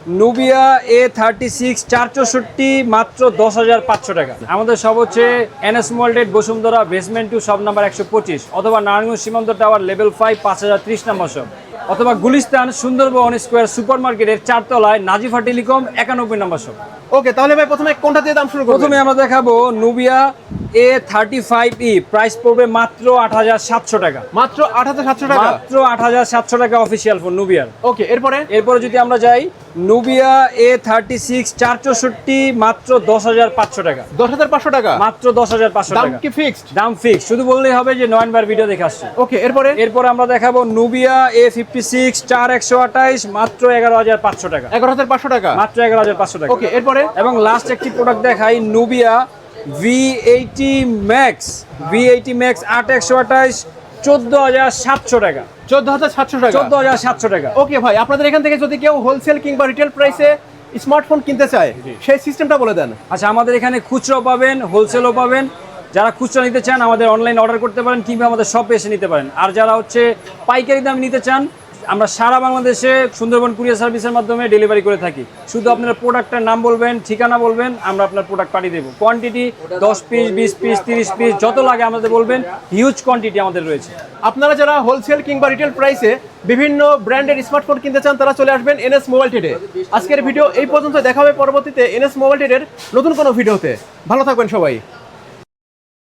Nubia A36 464 মাত্র 10,500 টাকা। আমাদের সব হচ্ছে এনএস মোল্ডেড বসুন্ধরা বেসমেন্ট 2 সব নাম্বার 125 অথবা নারায়ণগঞ্জ সীমান্ত টাওয়ার লেভেল 5 5030 নম্বর সব, অথবা গুলিস্তান সুন্দরবন স্কোয়ার সুপার মার্কেটের 4 তলায় নাজিফা টেলিকম 91 নম্বর সব। ওকে, তাহলে ভাই প্রথমে কোনটা দিয়ে দাম শুরু করব? প্রথমে আমরা দেখাবো নুবিয়া A35e, প্রাইস পড়বে মাত্র 8,700 টাকা। মাত্র 8,700 টাকা? মাত্র 8,700 টাকা অফিশিয়াল ফোন নুবিয়ার। ওকে, এরপরে যদি আমরা যাই নুবিয়া A36 464 মাত্র 10,500 টাকা। 10,500 টাকা? মাত্র 10,500 টাকা। দাম কি ফিক্সড? দাম ফিক্স, শুধু বললেই হবে যে নয়ন বার ভিডিও দেখে আসছে। ওকে, এরপরে আমরা দেখাবো নুবিয়া A56 4128 মাত্র 11,500 টাকা। 11,500 টাকা? মাত্র 11,500 টাকা। ওকে, এবং লাস্ট একটি প্রোডাক্ট দেখাই নুবিয়া V80 Max 8128 14,700 টাকা। 14,700 টাকা? 14,700 টাকা। ওকে ভাই, আপনাদের এখান থেকে যদি কেউ হোলসেল কিংবা রিটেল প্রাইসে স্মার্টফোন কিনতে চায় সেই সিস্টেমটা বলে দেন। আচ্ছা, আমাদের এখানে খুচরাও পাবেন, হোলসেলও পাবেন। যারা খুচরা নিতে চান আমাদের অনলাইন অর্ডার করতে পারেন কিংবা আমাদের শপে এসে নিতে পারেন। আর যারা হচ্ছে পাইকারি দাম নিতে চান, আমরা সারা বাংলাদেশে সুন্দরবন কুরিয়ার সার্ভিসের মাধ্যমে ডেলিভারি করে থাকি। শুধু আপনার প্রোডাক্টের নাম বলবেন, ঠিকানা বলবেন, আমরা আপনার প্রোডাক্ট পাঠিয়ে দেবো। কোয়ান্টিটি 10 পিস 20 পিস 30 পিস যত লাগে আমাদের বলবেন, হিউজ কোয়ান্টিটি আমাদের রয়েছে। আপনারা যারা হোলসেল কিংবা রিটেল প্রাইসে বিভিন্ন ব্র্যান্ডের স্মার্টফোন কিনতে চান তারা চলে আসবেন এনএস মোবাইল ট্রেডে। আজকের ভিডিও এই পর্যন্ত, দেখা হবে পরবর্তীতে এনএস মোবাইল ট্রেডের নতুন কোনো ভিডিওতে। ভালো থাকবেন সবাই।